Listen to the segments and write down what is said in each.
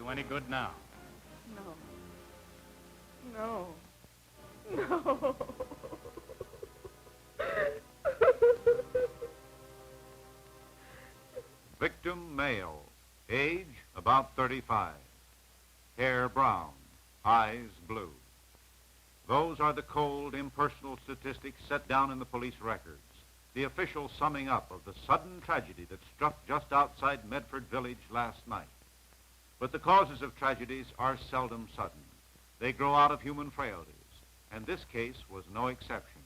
any good now? No. No. Victim male, age about 35, hair brown, eyes blue. Those are the cold, impersonal statistics set down in the police records, the official summing up of the sudden tragedy that struck just outside Medford village last night. But the causes of tragedies are seldom sudden. They grow out of human frailties, and this case was no exception.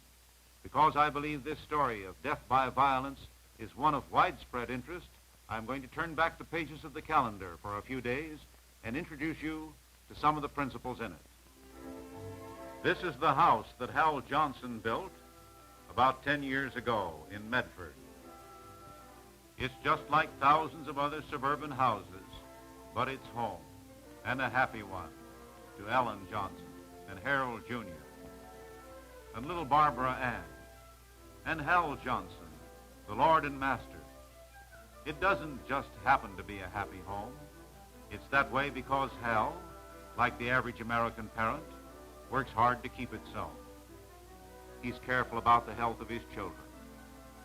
Because I believe this story of death by violence is one of widespread interest, I'm going to turn back the pages of the calendar for a few days and introduce you to some of the principals in it. This is the house that Hal Johnson built about 10 years ago in Medford. It's just like thousands of other suburban houses, but it's home, and a happy one, to Ellen Johnson and Harold Jr. and little Barbara Ann and Hal Johnson, the Lord and Master. It doesn't just happen to be a happy home. It's that way because Hal, like the average American parent, works hard to keep it so. He's careful about the health of his children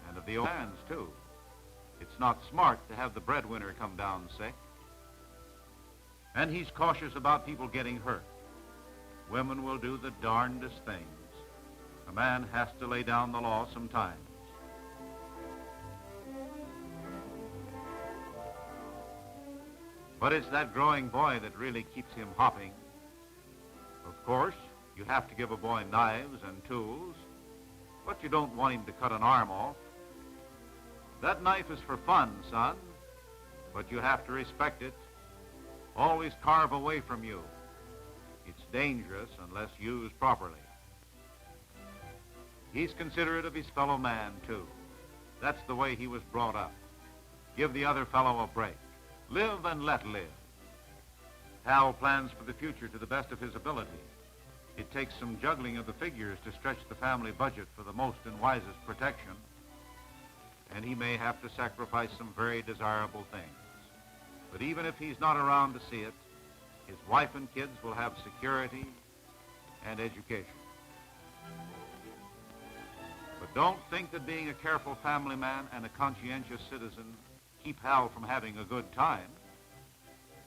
and of the old man's, too. It's not smart to have the breadwinner come down sick. And he's cautious about people getting hurt. Women will do the darndest things. A man has to lay down the law sometimes. But it's that growing boy that really keeps him hopping. Of course, you have to give a boy knives and tools, but you don't want him to cut an arm off. That knife is for fun, son, but you have to respect it. Always carve away from you. It's dangerous unless used properly. He's considerate of his fellow man, too. That's the way he was brought up. Give the other fellow a break. Live and let live. Hal plans for the future to the best of his ability. It takes some juggling of the figures to stretch the family budget for the most and wisest protection. And he may have to sacrifice some very desirable things. But even if he's not around to see it, his wife and kids will have security and education. But don't think that being a careful family man and a conscientious citizen keep Hal from having a good time.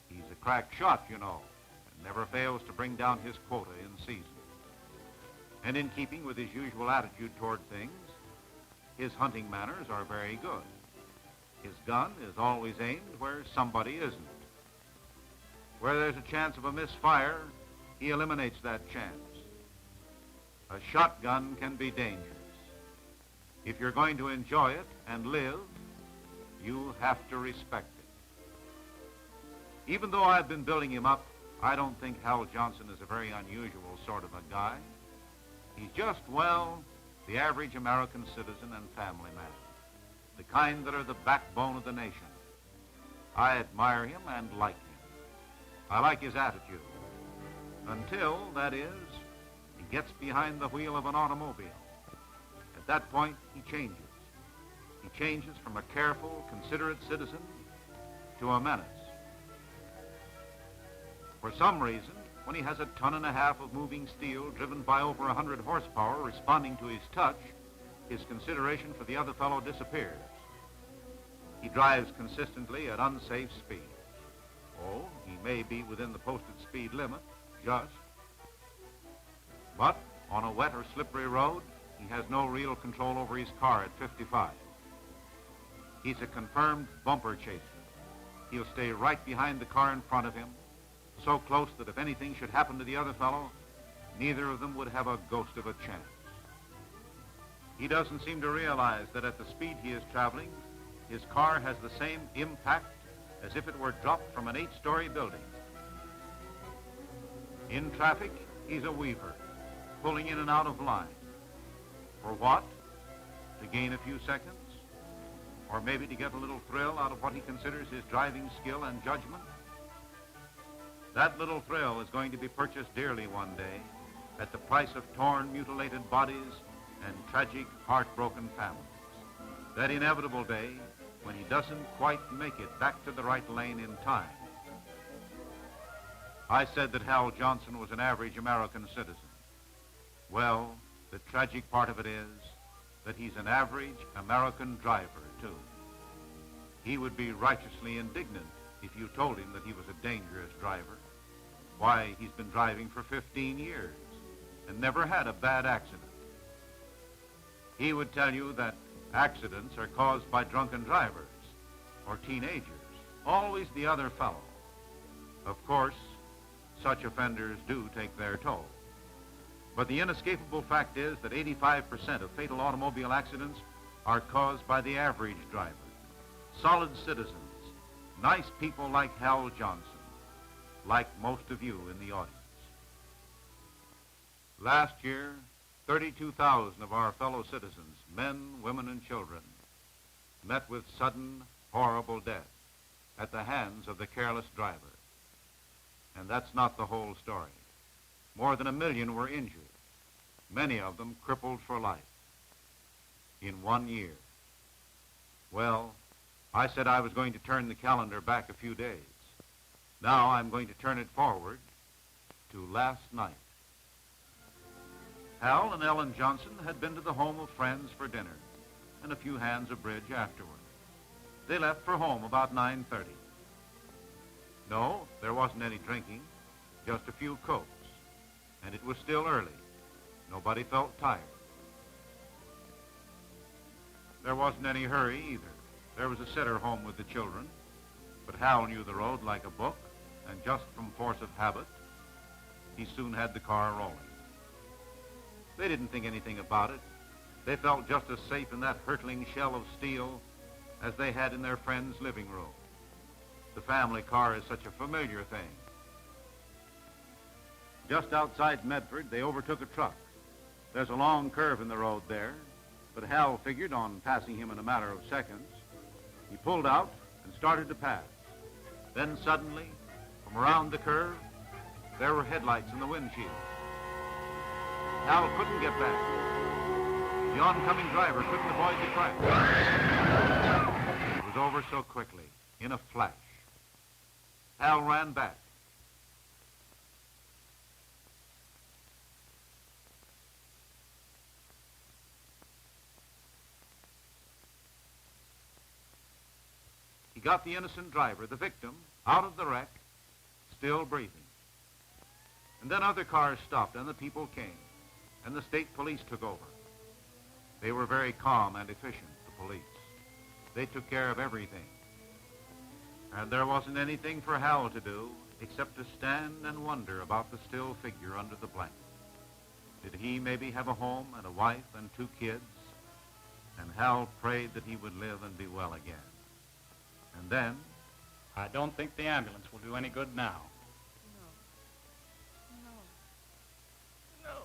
He's a crack shot, you know, and never fails to bring down his quota in season. And in keeping with his usual attitude toward things, his hunting manners are very good. His gun is always aimed where somebody isn't. Where there's a chance of a misfire, he eliminates that chance. A shotgun can be dangerous. If you're going to enjoy it and live, you have to respect it. Even though I've been building him up, I don't think Hal Johnson is a very unusual sort of a guy. He's just, well, the average American citizen and family man. The kind that are the backbone of the nation. I admire him and like him. I like his attitude. Until, that is, he gets behind the wheel of an automobile. At that point, he changes. He changes from a careful, considerate citizen to a menace. For some reason, when he has 1.5 tons of moving steel driven by over 100 horsepower responding to his touch, his consideration for the other fellow disappears. He drives consistently at unsafe speeds. Oh, he may be within the posted speed limit, just. But on a wet or slippery road, he has no real control over his car at 55. He's a confirmed bumper chaser. He'll stay right behind the car in front of him, so close that if anything should happen to the other fellow, neither of them would have a ghost of a chance. He doesn't seem to realize that at the speed he is traveling, his car has the same impact as if it were dropped from an 8-story building. In traffic, he's a weaver, pulling in and out of line. For what? To gain a few seconds? Or maybe to get a little thrill out of what he considers his driving skill and judgment? That little thrill is going to be purchased dearly one day at the price of torn, mutilated bodies and tragic, heartbroken families. That inevitable day when he doesn't quite make it back to the right lane in time. I said that Hal Johnson was an average American citizen. Well, the tragic part of it is that he's an average American driver, too. He would be righteously indignant if you told him that he was a dangerous driver. Why, he's been driving for 15 years and never had a bad accident. He would tell you that accidents are caused by drunken drivers or teenagers, always the other fellow. Of course, such offenders do take their toll. But the inescapable fact is that 85% of fatal automobile accidents are caused by the average driver. Solid citizens, nice people like Hal Johnson, like most of you in the audience. Last year, 32,000 of our fellow citizens, men, women, and children, met with sudden, horrible death at the hands of the careless driver. And that's not the whole story. More than 1 million were injured, many of them crippled for life in 1 year. Well, I said I was going to turn the calendar back a few days. Now I'm going to turn it forward to last night. Hal and Ellen Johnson had been to the home of friends for dinner and a few hands of bridge afterward. They left for home about 9:30. No, there wasn't any drinking, just a few Cokes, and it was still early. Nobody felt tired. There wasn't any hurry either. There was a sitter home with the children, but Hal knew the road like a book, and just from force of habit, he soon had the car rolling. They didn't think anything about it. They felt just as safe in that hurtling shell of steel as they had in their friend's living room. The family car is such a familiar thing. Just outside Medford, they overtook a truck. There's a long curve in the road there, but Hal figured on passing him in a matter of seconds. He pulled out and started to pass. Then suddenly, from around the curve, there were headlights in the windshield. Hal couldn't get back. The oncoming driver couldn't avoid the crash. It was over so quickly, in a flash. Hal ran back. He got the innocent driver, the victim, out of the wreck, still breathing. And then other cars stopped and the people came, and the state police took over. They were very calm and efficient, the police. They took care of everything. And there wasn't anything for Hal to do except to stand and wonder about the still figure under the blanket. Did he maybe have a home and a wife and 2 kids? And Hal prayed that he would live and be well again. And then... I don't think the ambulance will do any good now. No.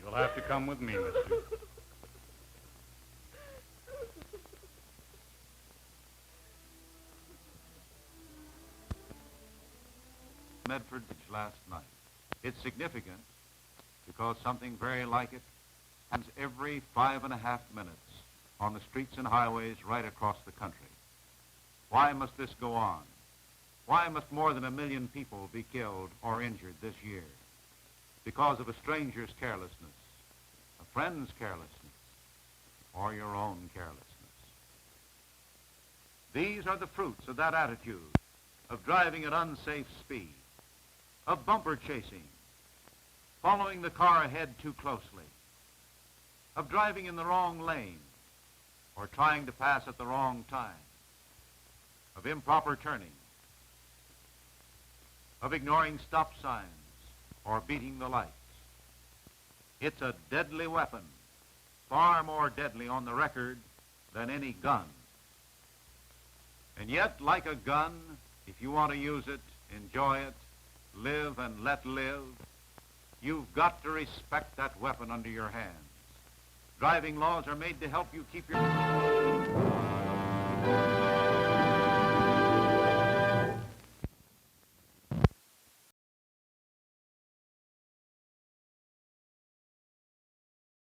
You'll have to come with me, mister. Medford last night. It's significant because something very like it happens every 5.5 minutes on the streets and highways right across the country. Why must this go on? Why must more than 1 million people be killed or injured this year? Because of a stranger's carelessness, a friend's carelessness, or your own carelessness. These are the fruits of that attitude of driving at unsafe speed, of bumper chasing, following the car ahead too closely, of driving in the wrong lane, or trying to pass at the wrong time, of improper turning, of ignoring stop signs, or beating the lights. It's a deadly weapon, far more deadly on the record than any gun. And yet, like a gun, if you want to use it, enjoy it, live and let live, you've got to respect that weapon under your hands. Driving laws are made to help you keep your...